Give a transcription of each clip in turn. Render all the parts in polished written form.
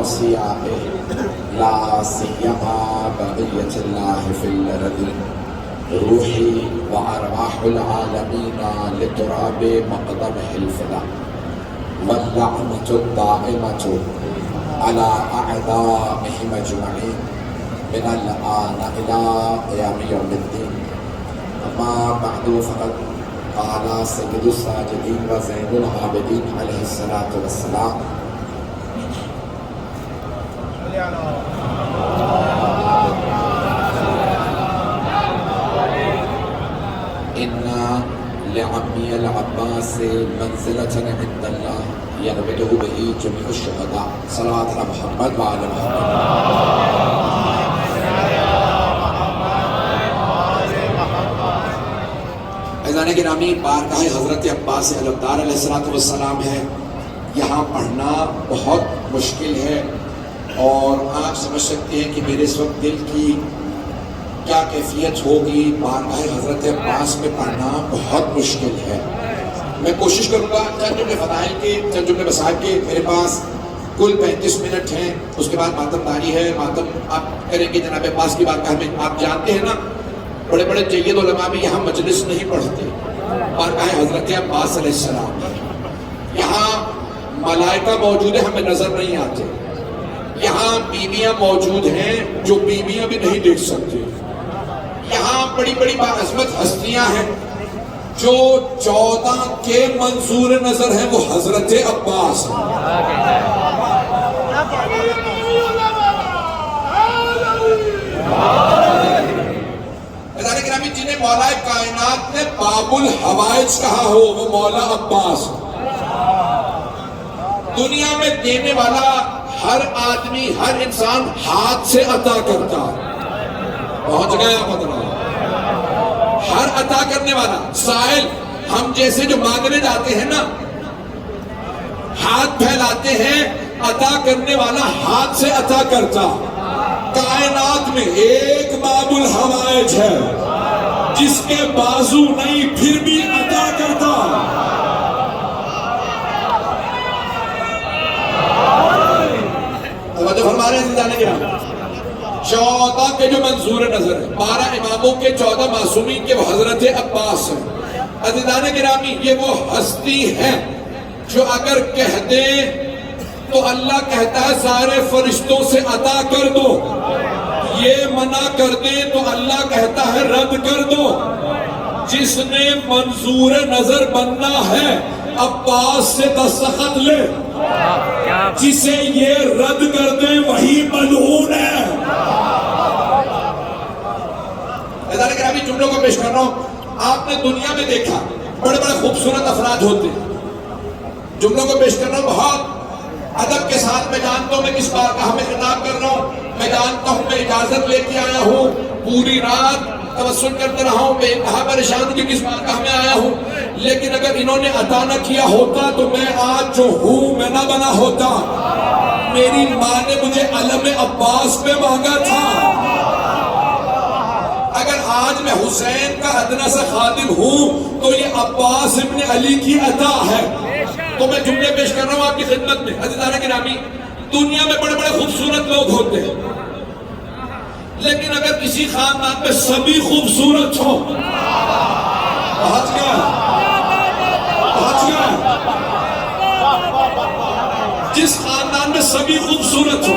أوصيائه لا سيما بقية الله في الأرض روحي وأرواح العالمين لتراب مقدمه الفدا واللعنة الدائمة على أعدائهم أجمعين من الآن إلى قيام يوم الدين. أما بعد فقد قال سيد الساجدين وزين العابدين عليه الصلاة والسلام إن لعمي العباس منزلة عند الله يغبطه به جميع الشهداء. صلوات على محمد وعلى محمد. عزیزان گرامی، بارگاہ حضرت عباس علمدار علیہ السلام ہے. یہاں پڑھنا بہت مشکل ہے اور آپ سمجھ سکتے ہیں کہ میرے اس وقت دل کی کیا کیفیت ہوگی. بارگاہ حضرت عباس میں پڑھنا بہت مشکل ہے. میں کوشش کروں گا چند جملے فضائل کے، چند جملے مسائل کے. میرے پاس کل 35 منٹ ہیں. اس کے بعد ماتم داری ہے. ماتم آپ کریں گے جناب عباس کی بارگاہ میں. آپ جانتے ہیں نا، بڑے بڑے جید علماء بھی یہاں مجلس نہیں پڑھتے. بارگاہ حضرت عباس علیہ السلام یہاں ملائکہ موجود ہیں، ہمیں نظر نہیں آتے. یہاں بیویاں موجود ہیں جو بیویاں بھی نہیں دیکھ سکتے. یہاں بڑی بڑی باعظمت ہستیاں ہیں جو 14 کے منظور نظر ہیں، وہ حضرت عباس ہیں. گرامی، جنہیں مولا کائنات نے باب الحوائج کہا ہو وہ مولا عباس. دنیا میں دینے والا ہر آدمی، ہر انسان ہاتھ سے عطا کرتا. پہنچ گیا مطلب؟ ہر عطا کرنے والا سائل، ہم جیسے جو مانگنے جاتے ہیں نا، ہاتھ پھیلاتے ہیں، عطا کرنے والا ہاتھ سے عطا کرتا. کائنات میں ایک باب الحوائج ہے جس کے بازو نہیں پھر بھی عطا کرتا. توجہ فرما رہے ہیں زندانی گرامی. 14 کے جو منظور نظر ہیں، 12 اماموں کے 14 معصومین کے وہ حضرت عباس ہیں. عزیزان گرامی، یہ وہ ہستی ہے جو اگر کہہ دیں تو اللہ کہتا ہے سارے فرشتوں سے عطا کر دو. یہ منع کر دیں تو اللہ کہتا ہے رد کر دو. جس نے منظور نظر بننا ہے عباس سے دستخط لے. جسے یہ رد کر دیں وہی ملعون ہے. عزیزان گرامی، جملوں کو پیش کر رہا ہوں. آپ نے دنیا میں دیکھا بڑے بڑے خوبصورت افراد ہوتے ہیں. جملوں کو پیش کر رہا ہوں بہت ادب کے ساتھ. میں جانتا ہوں میں کس بارگاہ میں خطاب کر رہا ہوں. میں جانتا ہوں میں اجازت لے کے آیا ہوں. پوری رات توسل کرتے رہا ہوں. میں انتہا پریشان ہوں کہ کس بارگاہ میں آیا ہوں. لیکن اگر انہوں نے عطا نہ کیا ہوتا تو میں آج جو ہوں میں نہ بنا ہوتا. میری ماں نے مجھے علم عباس پہ مانگا تھا. اگر آج میں حسین کا ادنا سا خادم ہوں تو یہ عباس ابن علی کی عطا ہے. تو میں جملے پیش کر رہا ہوں آپ کی خدمت میں. عزیزان گرامی، دنیا میں بڑے بڑے خوبصورت لوگ ہوتے ہیں، لیکن اگر کسی خاندان میں سبھی خوبصورت ہو، پہنچ گیا. جس خاندان میں سبھی خوبصورت ہو،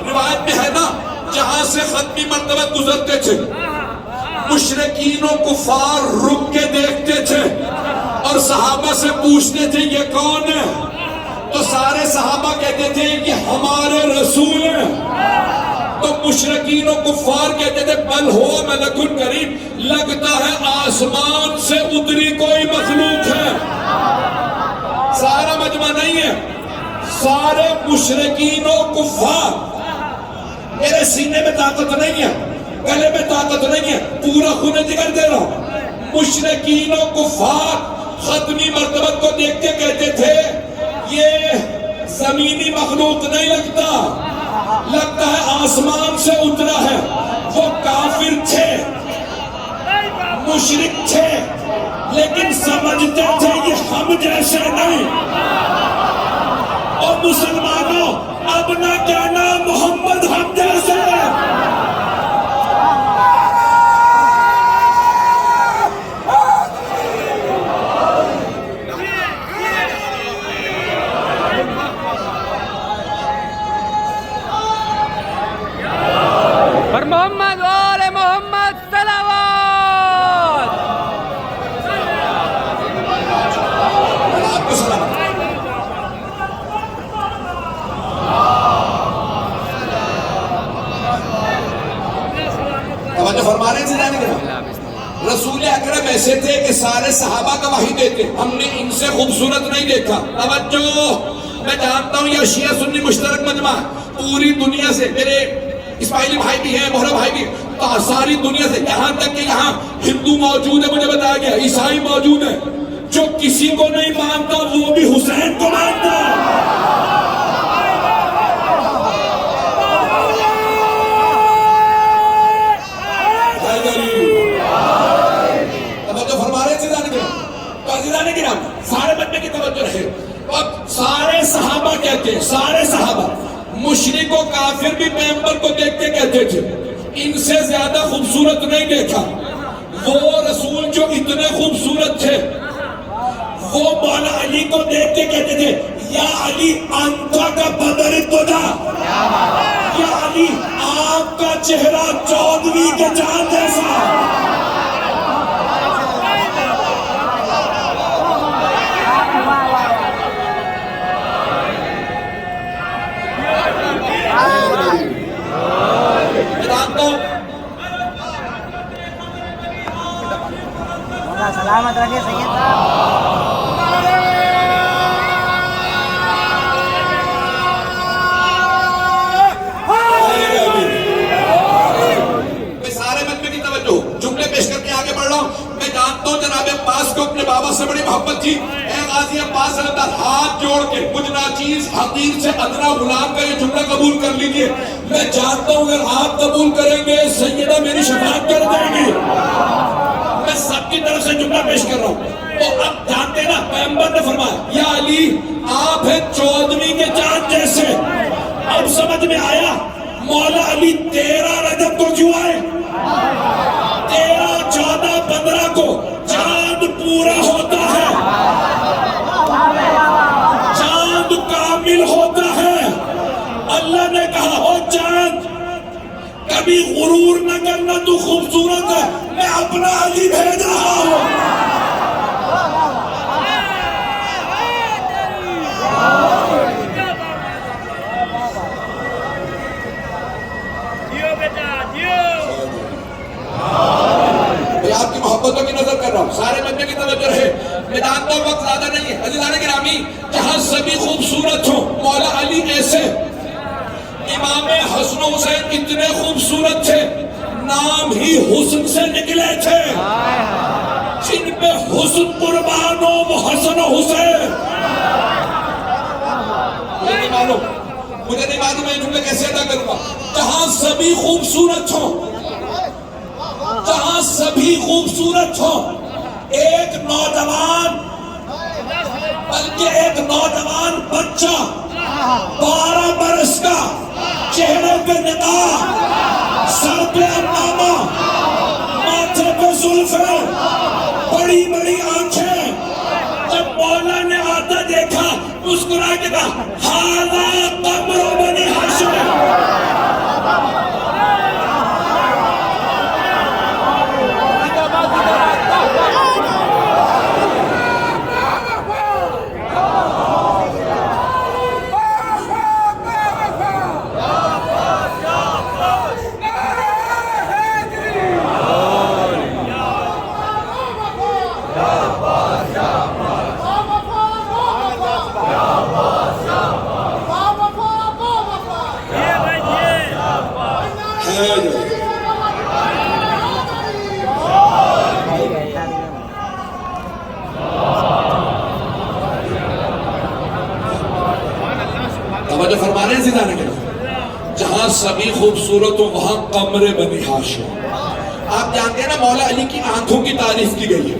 روایت میں ہے نا، جہاں سے ختمی مرتبہ گزرتے تھے مشرکین و کفار رک کے دیکھتے تھے اور صحابہ سے پوچھتے تھے یہ کون ہے؟ تو سارے صحابہ کہتے تھے یہ ہمارے رسول ہیں. تو مشرکین و کفار کہتے تھے بل ہوا ملک کریم، لگتا ہے آسمان سے اتری کوئی مخلوق ہے. سارا مجمع نہیں ہے، سارے مشرکین و کفار. میرے سینے میں طاقت نہیں ہے، گلے میں طاقت نہیں ہے، پورا خون جگر دے رہا ہوں. مشرکین و کفار ختمی مرتبہ کو دیکھ کے کہتے تھے یہ زمینی مخلوق نہیں لگتا ہے آسمان سے اترا ہے. وہ کافر تھے، مشرک تھے، لیکن سمجھتے تھے یہ ہم جیسے نہیں. اور مسلمانوں اب نہ کہنا محمد ہم جیسے. اور محمد آل محمد صلوات. آپ کو سلام. توجہ فرما رہے ہیں سیدھا نہیں کرا. رسول اکرم ایسے تھے کہ سارے صحابہ کا وحی دیتے. ہم نے ان سے خوبصورت نہیں دیکھا. توجہ, میں جانتا ہوں یہ شیعہ سنی مشترک مجمع پوری دنیا سے, میرے اسماعیلی بھائی بھی ہیں, بہرا بھائی بھی, تو ساری دنیا سے, یہاں تک کہ یہاں ہندو موجود ہے, مجھے بتایا گیا عیسائی موجود ہے, جو کسی کو نہیں مانتا وہ بھی حسین کو مانتا. توجہ فرما رہے ہیں کرام, سارے بندے کی توجہ رہے. اب سارے صحابہ کہتے ہیں, سارے صحابہ مشرک و کافر بھی پیغمبر کو دیکھ کے کہتے تھے ان سے زیادہ خوبصورت نہیں دیکھا. وہ رسول جو اتنے خوبصورت تھے وہ مولا علی کو دیکھ کے کہتے تھے یا علی انتا کا بدر الدجا, یا علی آپ کا چہرہ چودھویں کے چاند جیسا. سلامت رکھے سید صاحب. میں سارے مجمع کی توجہ, جملے پیش کر کے آگے بڑھ رہا ہوں. میں جانتا ہوں جناب عباس کو اپنے بابا سے بڑی محبت تھی. اے غازی عباس صلی اللہ, ہاتھ جوڑ کے مجھ ناچیز حقیر سے ادنا غلام کا یہ جملہ قبول کر لیجئے. میں جانتا ہوں اگر آپ قبول کریں گے سیدہ میری شفاعت کر دیں گی. میں سب کی طرف سے جملہ پیش کر رہا ہوں. تو اب جانتے نا پیغمبر نے فرمایا یا علی آپ ہیں چودھویں کے چاند جیسے. اب سمجھ میں آیا مولا علی 13 رجب کو کیوں آئے. 13, 14, 15 کو چاند پورا ہوتا ہے, چاند کامل ہوتا ہے. اللہ نے کہا او چاند کبھی غرور نہ کرنا, تو خوبصورت ہے, میں اپنا علی بھیج رہا ہوں. میں آپ کی محبتوں کی نظر کر رہا ہوں, سارے مجمع کی توجہ رہے. میں جانتا ہوں وقت زیادہ نہیں ہے. عزیزان گرامی, جہاں سبھی خوبصورت ہوں مولا علی ایسے. امام حسن و حسین اتنے خوبصورت تھے, نام ہی حسن سے نکلے تھے. جن پہ حسن قربان ہو وہ حسن و حسین. مجھے نہیں معلوم میں جملے کیسے ادا کروں گا. جہاں سبھی خوبصورت ہوں, جہاں سبھی خوبصورت ہوں, ایک نوجوان, بلکہ ایک نوجوان بچہ 12 برس کا, چہرے پہ نقاب, سر پہ عمامہ, ماتھے پہ زلفیں, بڑی بڑی آنکھیں, جب مولا نے آتا دیکھا مسکرا کے کہا ہاذا قمر بنی ہاشم. توجہ فرما رہے ہیں زیدانے کے لئے, جہاں سبھی خوبصورت ہو وہاں قمر بنی ہاشم. آپ جانتے ہیں نا مولا علی کی آنکھوں کی تعریف کی گئی ہے.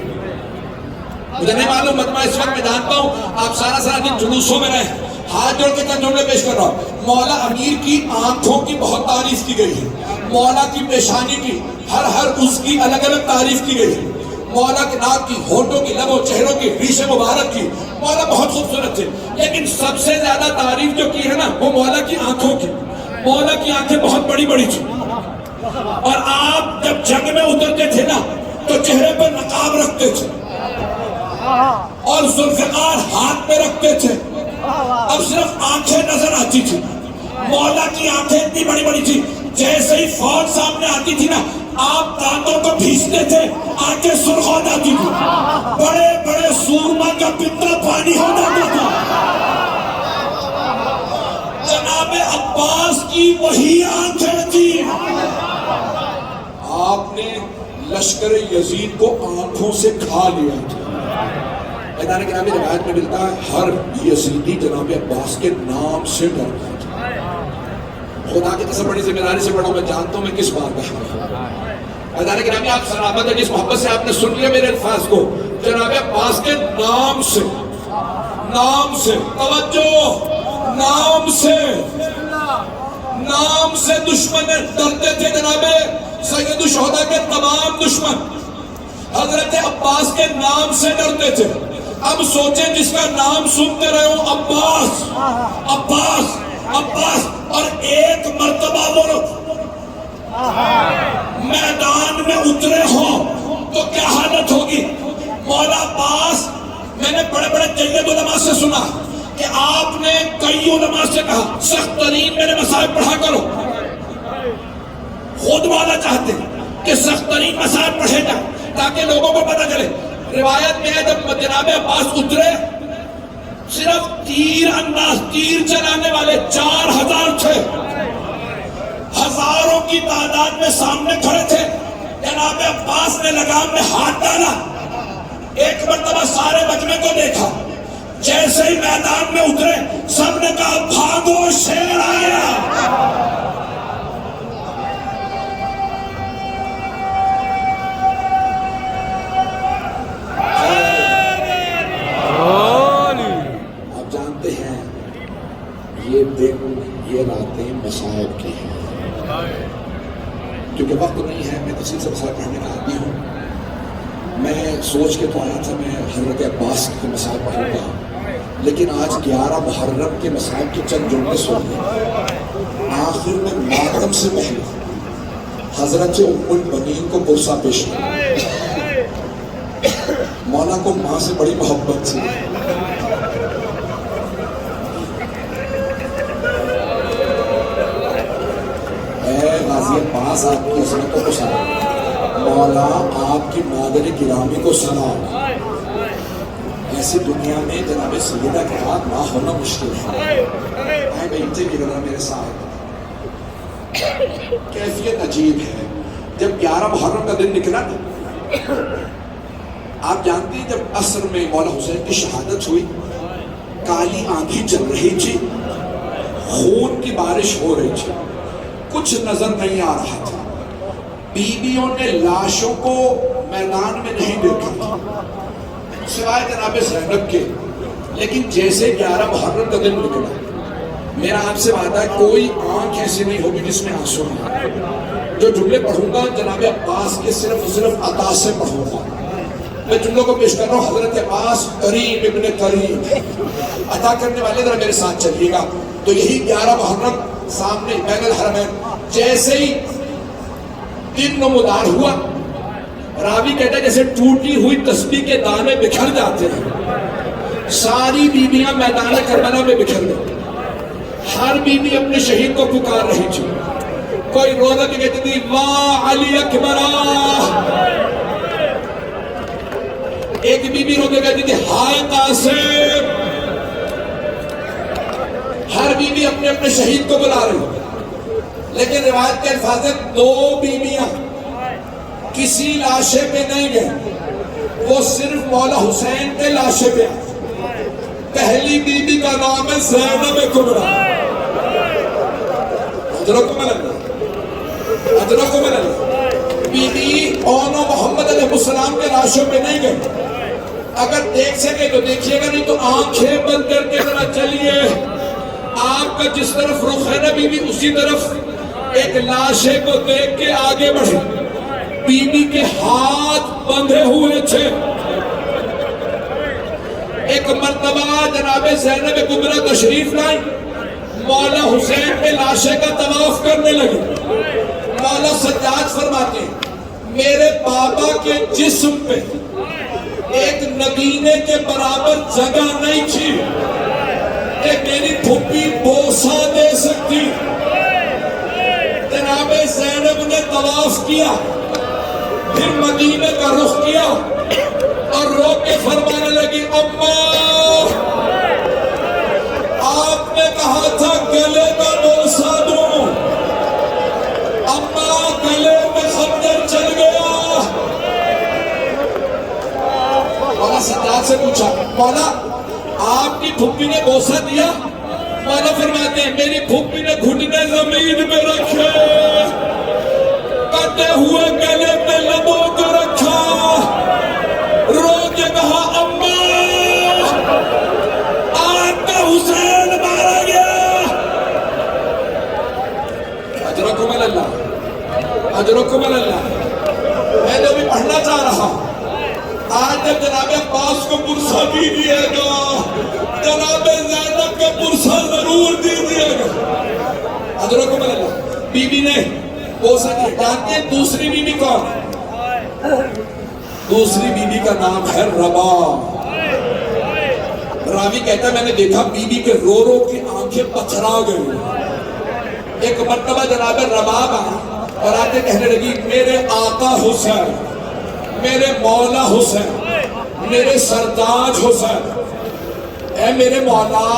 مجھے نہیں معلوم مجمع اس وقت میں جانتا ہوں آپ سارا دن جلوسوں میں رہے, ہاتھ جوڑ کے چند جملے پیش کر رہا ہوں. مولا امیر کی آنکھوں کی بہت تعریف کی گئی ہے. مولا کی پیشانی کی ہر اس کی الگ الگ تعریف کی گئی ہے. مولا کے ناک کی, ہونٹوں کی, لبوں, چہروں کی, ریش مبارک کی. مولا بہت خوبصورت تھے, لیکن سب سے زیادہ تعریف جو کی ہے نا وہ مولا کی آنکھوں کی. مولا کی آنکھیں بہت بڑی بڑی تھی, اور آپ جب جنگ میں اترتے تھے نا تو چہرے پر نقاب رکھتے تھے اور ذوالفقار ہاتھ پہ رکھتے تھے. اب صرف آنکھیں نظر آتی تھی. مولا کی آنکھیں اتنی بڑی بڑی تھی, جیسے ہی فوج سامنے آتی تھی نا آپ دانتوں کو بھیجتے تھے, آنکھیں سرخ ہو جاتی تھی. بڑے بڑے سورما کا پتلا پانی ہو جاتا تھا. جناب عباس کی وہی آنکھیں تھی. آپ نے لشکر یزید کو آنکھوں سے کھا لیا تھا. میدان گرامی روایت میں ملتا ہے ہر یزیدی جناب عباس کے نام سے ڈرتا تھا. خدا کی قسم بڑی ذمہ داری سے پڑھا, میں جانتا ہوں میں کس بات کا حق ہے. میدان گرامی آپ سلامت ہے, جس محبت سے آپ نے سن لیا میرے الفاظ کو, جناب عباس کے نام سے, نام سے, توجہ, نام سے دشمن ڈرتے تھے. جناب سید الشہداء کے تمام دشمن حضرت عباس کے نام سے ڈرتے تھے. اب سوچیں جس کا نام سنتے رہے ہوں عباس عباس عباس, اور ایک مرتبہ وہ میدان میں اترے ہوں تو کیا حالت ہوگی. مولا عباس, میں نے بڑے بڑے جید علماء سے سنا کہ آپ نے کئی علماء سے کہا سخت ترین میرے مسائل پڑھا کرو. خود مولا چاہتے کہ سخت ترین مسائل پڑھے جائیں تاکہ لوگوں کو پتہ چلے. روایت میں ہے جب جناب عباس اترے صرف تیر انداز, تیر چلانے والے 4000 تھے. ہزاروں کی تعداد میں سامنے کھڑے تھے. جناب عباس نے لگام میں ہاتھ ڈالا, ایک مرتبہ سارے مجمع کو دیکھا, جیسے ہی میدان میں اترے سب نے کہا بھاگو شیر آیا. آپ جانتے ہیں یہ دن یہ راتیں مصائب کی ہیں. کیونکہ وقت نہیں ہے, میں تفصیل سے مسائل پڑھنے کا عادی ہوں. میں سوچ کے تو آیا تھا میں حضرت عباس کے مسائل پڑھوں گا, لیکن آج 11 محرم کے مسائل کے چند جملے سن گئے. آخر میں ماتم سے پہلے حضرت ام البنین کو پرسہ پیش کیا. مولا کو ماں سے بڑی محبت تھی. اے غازی عباس, آپ کی عظمتوں کو سلام. مولا آپ کی مادر گرامی کو سلام. ایسی دنیا میں جناب سیدہ کے ہاتھ نہ ہونا مشکل ہے. آئے بیٹھے کی طرح میرے ساتھ. کیفیت عجیب ہے. جب 11 محرم کا دن نکلا نا, آپ جانتے ہیں جب عصر میں مولا حسین کی شہادت ہوئی, کالی آندھی چل رہی تھی, خون کی بارش ہو رہی تھی, کچھ نظر نہیں آ رہا تھا. بیویوں نے لاشوں کو میدان میں نہیں دیکھا سوائے جناب زینب کے. لیکن جیسے 11 محرم کا دن نکلا, میرا آپ سے وعدہ ہے کوئی آنکھ ایسی نہیں ہوگی جس میں آنسو نہیں. جو جملے پڑھوں گا جناب عباس کے صرف عطا سے پڑھوں گا. میں جملوں کو پیش کر رہا ہوں. حضرت عباس کریم ابن کریم, عطا کرنے والے ذرا میرے ساتھ چلیے گا. تو یہی 11 محرم سامنے بین الحرمین, جیسے ہی دن نمودار ہوا, راوی کہتا ہے جیسے ٹوٹی ہوئی تسبیح کے دانے بکھر جاتے ہیں. ساری بیویاں میدان کربلا میں بکھر گئی. ہر بیوی اپنے شہید کو پکار رہی تھی. کوئی رو رہا کہ کہتی تھی واہ علی اکبرہ, ایک بیوی رو کے کہتی تھی ہائے قاسم. ہر بیوی اپنے اپنے شہید کو بلا رہی. لیکن روایت کے الفاظ ہیں 2 بیویاں کسی لاشے پہ نہیں گئے, وہ صرف مولا حسین کے لاشے پہ آئے. پہلی بیوی کا نام ہے زینب کبریٰ. ادرکم اللہ. بیوی اونو محمد علیہ السلام کے لاشوں پہ نہیں گئے. اگر دیکھ سکے تو دیکھیے گا, نہیں تو آنکھیں بند کر کے ذرا چلیے. آپ کا جس طرف رخ ہے نا بی بی اسی طرف ایک لاشے کو دیکھ کے آگے بڑھے. بی بی کے ہاتھ بندھے ہوئے تھے. ایک مرتبہ جناب زینب کبریٰ تشریف لائی, مولا حسین کے لاشے کا طواف کرنے لگے. مولا سجاد فرماتے ہیں میرے بابا کے جسم پہ ایک نگینے کے برابر جگہ نہیں تھی کہ میری پھپھی بوسہ دے سکتی. جناب زینب نے طواف کیا, پھر مدینے کا رخ کیا اور رو کے فرمانے لگی اماں آپ نے کہا تھا گلے کا بوسہ دوں, اماں گلے میں خنجر چل گیا. مولا سجاد سے پوچھا مولا آپ کی پھپھی نے بوسہ دیا؟ مولا فرماتے ہیں میری پھپھی نے گھٹنے زمین میں رکھے, کٹے ہوئے گلے پہ لبوں کو رکھا, رو کے کہا اماں آپ کا حسین مارا گیا. اجرکم اللہ, اجرکم اللہ. میں جو بھی پڑھنا چاہ رہا ہوں, آج جب جناب عباس کو پرسہ دیجیے گا, جناب زینب کا پرسہ ضرور دیجیے گا. حضرت اللہ بی بی نے بوسہ دیا. جانتے ہیں دوسری بی بی کون؟ دوسری بی بی کا نام ہے رباب. راوی کہتا ہے میں نے دیکھا بی بی کے رو رو کی آنکھیں پتھرا گئی. ایک مرتبہ جناب رباب آئی اور آتے کہنے لگی میرے آقا حسین, میرے مولا حسین, میرے سرتاج حسین, اے میرے مولا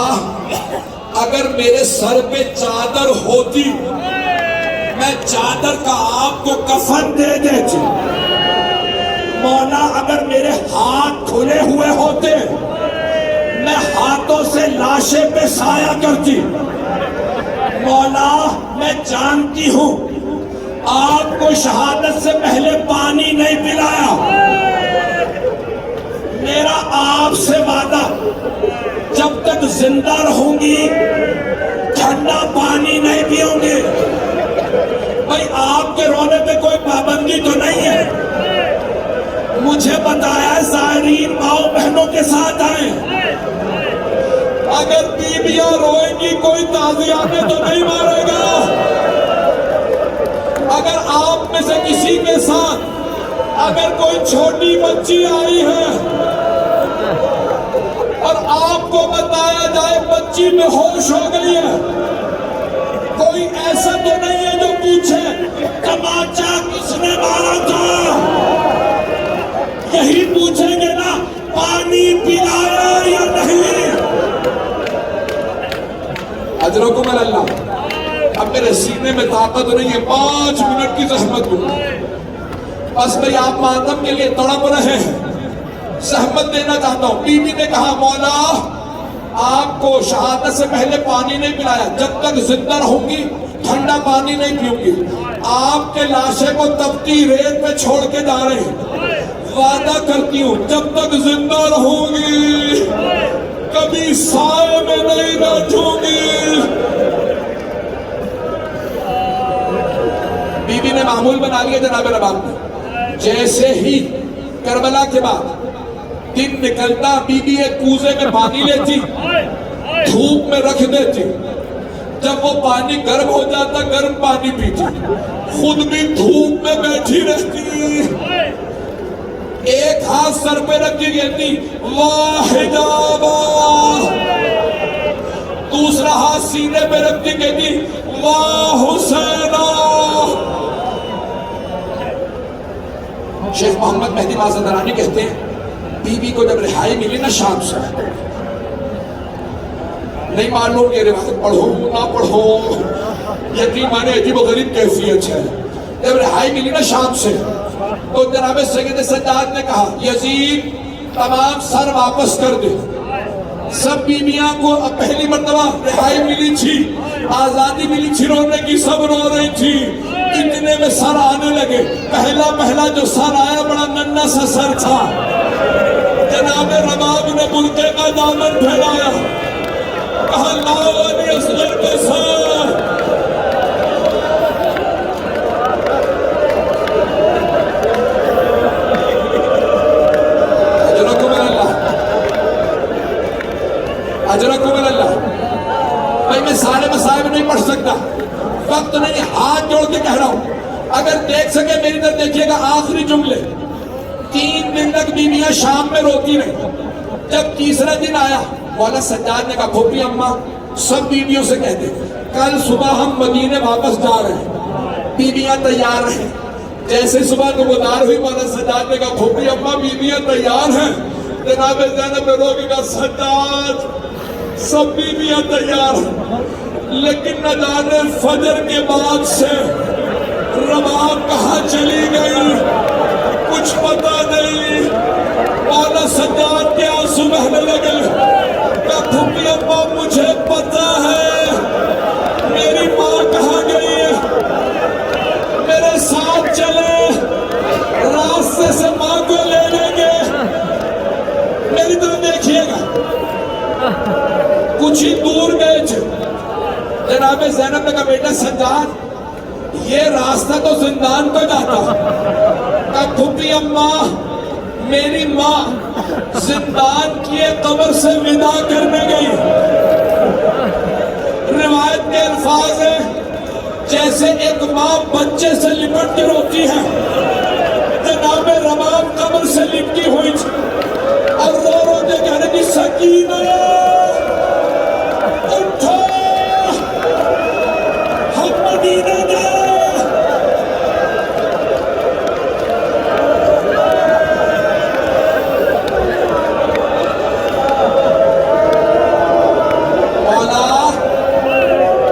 اگر میرے سر پہ چادر ہوتی میں چادر کا آپ کو کفن دے دیتی. مولا اگر میرے ہاتھ کھلے ہوئے ہوتے میں ہاتھوں سے لاشے پہ سایہ کرتی. مولا میں جانتی ہوں آپ کو شہادت سے پہلے پانی نہیں پلایا, میرا آپ سے وعدہ جب تک زندہ رہوں گی ٹھنڈا پانی نہیں پیوں گی. بھائی آپ کے رونے پہ کوئی پابندی تو نہیں ہے. مجھے بتایا زائرین ماؤں بہنوں کے ساتھ آئیں, اگر بیویاں روئیں گی کوئی تعزیانے تو نہیں مارے گا. اگر آپ میں سے کسی کے ساتھ اگر کوئی چھوٹی بچی آئی ہے اور آپ کو بتایا جائے بچی میں ہوش ہو گئی ہے, کوئی ایسا تو نہیں ہے جو پوچھے تماچا کس نے مارا تھا؟ یہی پوچھیں گے نا پانی پلایا یا نہیں. اجرکم اللہ. اب میرے سینے میں طاقت نہیں ہے 5 منٹ کی زحمت دوں, بس بھئی آپ ماتم کے لیے تڑپ رہے ہیں, زحمت دینا چاہتا ہوں. بی بی نے کہا مولا آپ کو شہادت سے پہلے پانی نہیں پلایا, جب تک زندہ رہوں گی ٹھنڈا پانی نہیں پیوں گی. آپ کے لاشے کو تپتی ریت پہ چھوڑ کے جا رہے ہیں, وعدہ کرتی ہوں جب تک زندہ رہوں گی کبھی سائے میں نہیں بیٹھوں گی. بی بی نے معمول بنا لیا جناب رباب نے, جیسے ہی کربلا کے بعد دن نکلتا بی بی ایک کوزے میں پانی لیتی, دھوپ میں رکھ دیتی, جب وہ پانی گرم ہو جاتا گرم پانی پیتی, خود بھی دھوپ میں بیٹھی رہتی, ایک ہاتھ سر پہ رکھ کے کہتی واہ حجابا, دوسرا ہاتھ سینے پہ رکھ کے کہتی واہ حسینہ. شیخ محمد مہدی مازندرانی کہتے ہیں بی بی کو جب رہائی ملی نا شام سے, نہیں معلوم یہ روایت پڑھو نہ پڑھو, یقین مانے عجیب و غریب کیفیت ہے. جب رہائی ملی نا شام سے تو جناب سید سجاد نے کہا یزید تمام سر واپس کر دے. سب بیویاں کو پہلی مرتبہ رہائی ملی تھی, آزادی ملی تھی, رونے کی سب رو رہی تھی. اتنے میں سر آنے لگے, پہلا جو سر آیا بڑا ننھا سا سر تھا. جناب رباب نے برقعے کا دامن پھیلایا, کہا لاؤ اصغر کے ساتھ اجرکم اللہ. بھائی میں سارے مسائب نہیں پڑھ سکتا, وقت نہیں, ہاتھ جوڑ کے کہہ رہا ہوں, اگر دیکھ سکے میری طرف دیکھیے گا. آخری جملے, 3 دن تک بیویاں شام میں روتی رہی. جب تیسرا دن آیا, مولا سجاد نے کہا پھوپھی اماں سب بیویوں سے کہہ دے کل صبح ہم مدینے واپس جا رہے ہیں, بیویاں تیار ہیں. جیسے صبح نمودار ہوئی, مولا سجاد نے کہا پھوپھی اماں بیویاں تیار ہیں. جناب زینب نے رو کے کہا سجاد سب بیویاں تیار ہیں, لیکن نہ جانے فجر کے بعد سے رباب کہاں چلی گئی کچھ پتہ نہیں. مولا سجاد کے آنسو بہنے لگے. کہ پھوپھی ابا مجھے پتہ ہے میری ماں کہاں گئی ہے, میرے ساتھ چلے راستے سے ماں کو لے لیں گے. میری طرف دیکھیے گا. کچھ ہی دور گئے جناب زینب نے کہا بیٹا سجاد یہ راستہ تو زندان کو جاتا. کہا پھوپھی اماں میری ماں زندان کی قبر سے ودا کرنے گئی. روایت کے الفاظ ہیں جیسے ایک ماں بچے سے لپٹ کے روتی ہے, جناب رباب قبر سے لپٹی ہوئی اور رو رو کے کہنے کی سکینہ اٹھو ہم مدینہ گئے. مولا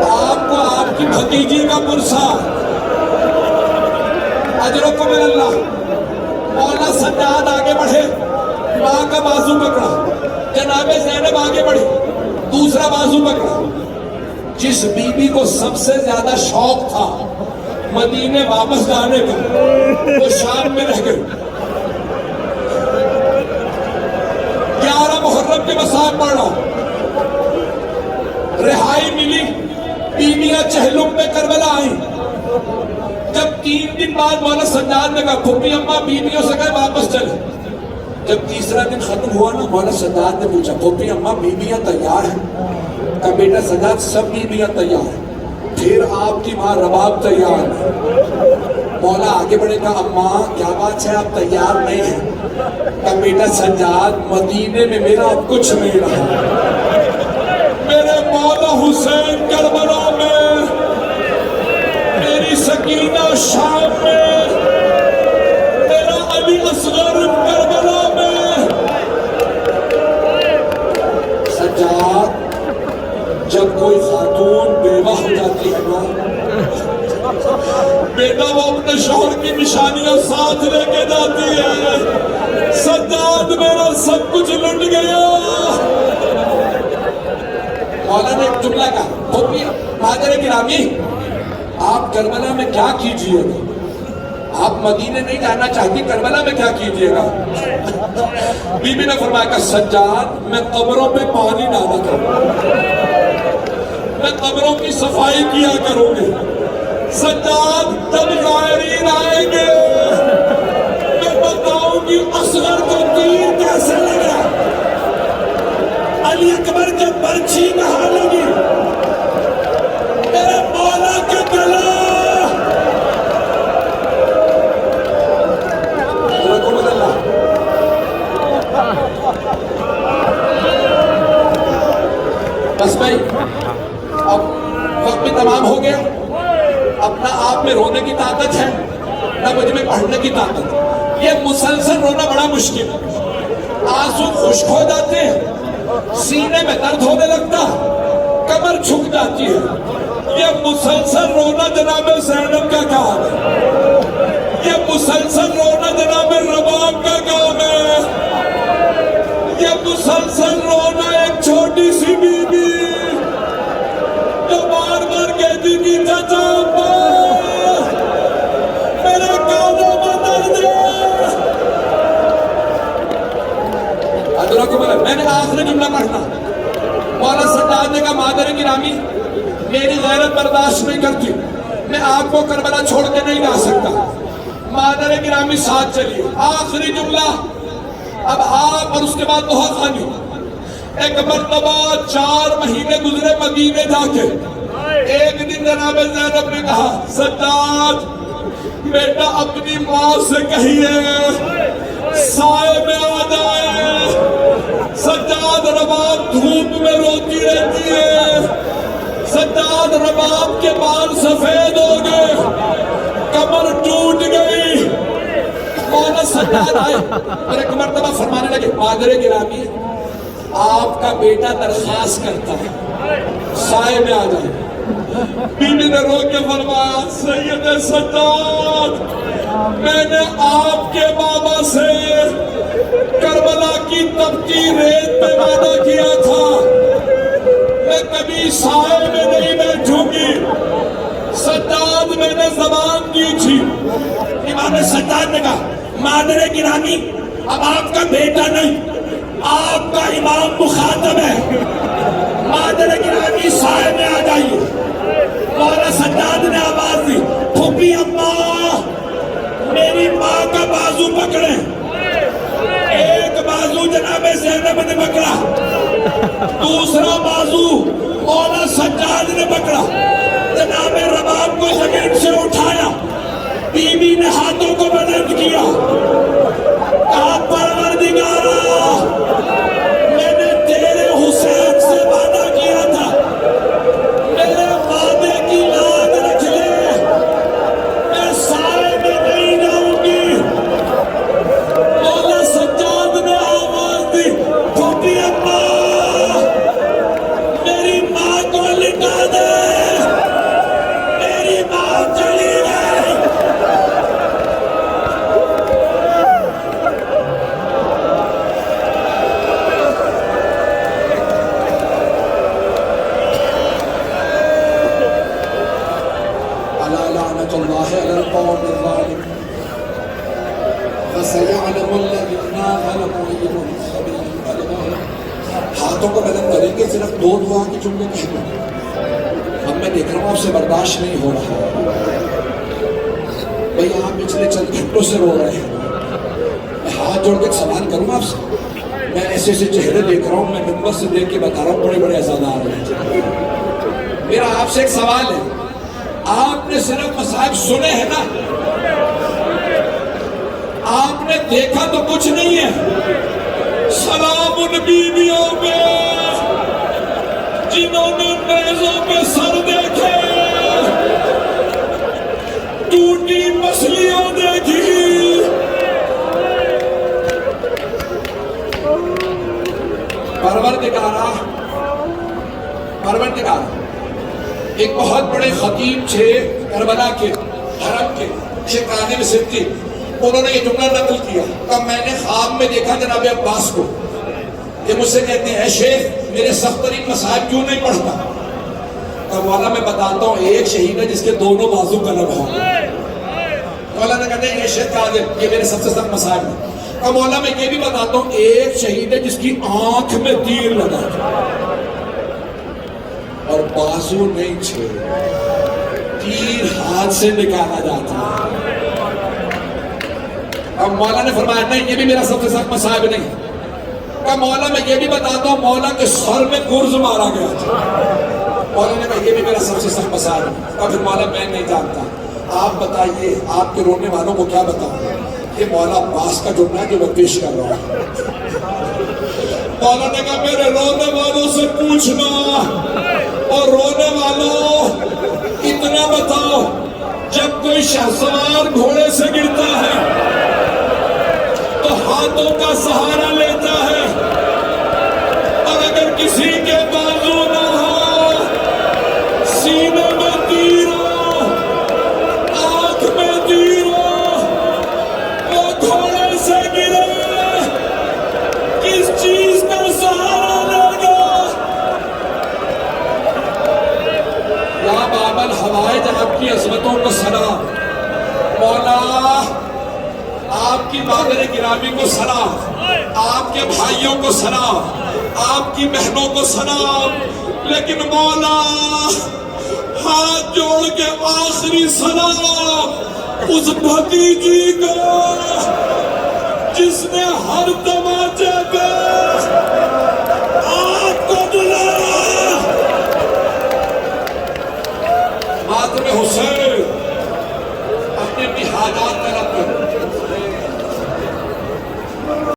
آپ کو آپ کی بھتیجی کا پرسا اجرکم اللہ. مولا سجاد آگے بڑھے, ماں کا بازو پکڑا, جناب زینب آگے بڑھی, دوسرا بازو پکڑا. جس بی بی کو سب سے زیادہ شوق تھا مدینے واپس جانے کا وہ شام میں رہ گئی. 11 محرم کے مصائب پڑھ رہا ہوں, رہائی ملی, بیویاں چہلم پہ کربلا آئیں. جب 3 دن بعد مولا سجاد نے کہا پھوپھی اماں بیویوں سے کہے واپس چلے. جب تیسرا دن ختم ہوا نا, مولا سجاد نے پوچھا پھوپھی اماں بیویاں تیار ہیں؟ کہا بیٹا سجاد سب بیویاں تیار ہیں, پھر آپ کی ماں رباب تیار ہے. مولا آگے بڑھے کہا اماں کیا بات ہے آپ تیار نہیں ہیں؟ کہا بیٹا سجاد مدینے میں میرا اب کچھ نہیں رہا. میرے مولا حسین کربلا میں, میری سکینہ شام میں, میرا علی اصغر کربلا میں. سجاد جب کوئی خاتون بیوہ ہو جاتی ہے نا بیٹا وہ اپنے شوہر کی نشانیاں ساتھ لے کے جاتی ہے. سجاد میرا سب کچھ لٹ گیا. مولا نے ایک جملہ کہا پھوپھی مادر گرامی آپ کربلا میں کیا کیجئے گا, آپ مدینے نہیں جانا چاہتی, کربلا میں کیا کیجئے گا؟ بی بی نے فرمایا کہ سجاد میں قبروں پہ پانی ڈالا کروں, میں قبروں کی صفائی کیا کروں گی. سجاد جب زائرین آئیں گے میں بتاؤں گی اصغر کو تیر کیسے لگا, علی اکبر کے برچھی کہاں لگی, میرے مولا کے گلا. بس بھائی اب وقت بھی تمام ہو گیا. اپنا آپ میں رونے کی طاقت ہے نہ مجھ میں پڑھنے کی طاقت. یہ مسلسل رونا بڑا مشکل ہے, آنسو خشک ہو جاتے ہیں, سینے میں درد ہونے لگتا, کمر جھک جاتی ہے. یہ مسلسل رونا جناب زینب کا کام ہے, یہ مسلسل رونا جناب رباب کا کام ہے, یہ مسلسل رونا ایک چھوٹی سی بی بی جو بار بار کہتی تھی چچا میرے کانوں میں درد ہے. میں نے آخری جملہ پڑھنا, مولانا سجاد نے کہا مادر گرامی میری غیرت برداشت نہیں کرتی، میں آپ کو کربلا چھوڑ کے نہیں جا سکتا۔ مادر گرامی ساتھ چلیے۔ آخری جملہ، اب آپ اور اس کے بعد دعا خوانی۔ ایک مرتبہ 4 مہینے گزرے مدینے جا کے، ایک دن جناب زینب نے کہا سجاد بیٹا اپنی ماں سے کہیے سائے میں آ جائے۔ سجاد رباب دھوپ میں روتی رہتی ہے، سجاد رباب کے بال سفید ہو گئے، کمر ٹوٹ گئی۔ مولانا سجاد آئے اور ایک مرتبہ فرمانے لگے مادر گرامی آپ کا بیٹا درخواست کرتا ہے سائے میں آ جائے۔ بیوی نے رو کے فرمایا سید سجاد میں نے آپ کے بابا سے کربلا کی تپتی ریت پہ وعدہ کیا تھا میں کبھی سائے میں نہیں بیٹھوں گی۔ سجاد میں نے زبان دی تھی۔ امام سجاد نے کہا مادر گرامی اب آپ کا بیٹا نہیں آپ کا امام مخاطب ہے، مادر گرامی سائے میں آ جائیے۔ مولانا سجاد نے آواز دی پھوپھی اماں میری ماں کا بازو پکڑے۔ ایک بازو جناب زینب نے پکڑا، دوسرا بازو مولانا سجاد نے پکڑا، جناب رباب کو زمین سے اٹھایا، بیوی نے ہاتھوں کو بلند کیا، کہا پروردگارا میں نے تیرے حسین سے وعدہ کیا تھا میرے وعدے کی یاد رکھ لے، میں سائے میں نہیں جاؤں گی۔ مولانا سجاد نے آواز دی پھوپھی اماں میری ماں کو لٹا دے، میری ماں چلی گئی۔ اللہ علی القوم الظالم فسيعلم الذين ظلموا أي منقلب ينقلبون۔ ہاتھوں کو بلند کریں گے، صرف 2 دعا کے جملے کہہ دیں۔ اب میں دیکھ رہا ہوں آپ سے برداشت نہیں ہو رہا بھئی آپ پچھلے چند گھنٹوں سے رو رہے ہیں، میں ہاتھ جوڑ کے ایک سوال کروں آپ سے، میں ایسے ایسے چہرے دیکھ رہا ہوں، میں منبر سے دیکھ کے بتا رہا ہوں بڑے بڑے عزادار ہیں۔ میرا آپ سے ایک سوال ہے، آپ نے صرف مصائب سنے ہیں نا، آپ نے دیکھا تو کچھ نہیں ہے۔ سلام ان بیویوں پہ جنہوں نے نیزوں پہ سر دیکھے، ٹوٹی مچھلیاں دیکھی، پروردگارا ایک بہت بڑے خطیب تھے کربلا کے حرم کے شیخ کاظم سبتی، انہوں نے یہ جملہ نقل کیا کہ میں نے خواب میں دیکھا جناب عباس کو کہ مجھ سے کہتے ہیں اے شیخ میرے سخت ترین مصائب کیوں نہیں پڑھتا؟ کہ مولا میں بتاتا ہوں ایک شہید ہے جس کے دونوں بازو قلم ہوں۔ مولا نے کہتے ہیں اے شیخ کاظم یہ میرے سب سے سخت مصائب ہے۔ کہ مولا میں یہ بھی بتاتا ہوں ایک شہید ہے جس کی آنکھ میں تیر لگا اور بازو نہیں چھے، تیر ہاتھ سے نکالا جاتا ہے۔ اب مولا نے فرمایا نہیں یہ بھی میرا سب سے سخت مصائب نہیں۔ کہ مولا میں یہ بھی بتاتا ہوں مولا کے سر میں گرز مارا گیا تھا۔ مولا نے کہا یہ بھی میرا سب سے سخت مصائب ہے۔ کہ پھر مولا میں نہیں جانتا، آپ بتائیے آپ کے رونے والوں کو کیا بتاؤں؟ یہ مولا عباس کا جملہ ہے جو میں پیش کر رہا ہوں۔ مولا نے کہا میرے رونے والوں سے پوچھنا، اور رونے والوں اتنا بتاؤ جب کوئی شہسوار گھوڑے سے گرتا ہے تو ہاتھوں کا سہارا لیتا ہے، اور اگر کسی کے بازو نہ ہو، سینے میں تیر ہو، آنکھ میں تیر ہو، وہ گھوڑے سے گرے کس چیز کا سہارا لے گا؟ یا باب الحوائج آپ کی عظمتوں کو سلام، مولا آپ کی مادر گرامی کو سلام، آپ کے بھائیوں کو سلام، آپ کی بہنوں کو سلام، لیکن مولا ہاتھ جوڑ کے آخری سلام اس بھتیجی کو جس نے ہر تماچے پہ آپ کو بلایا۔ ماتم حسین اپنے بھی حاجات طلب کرو۔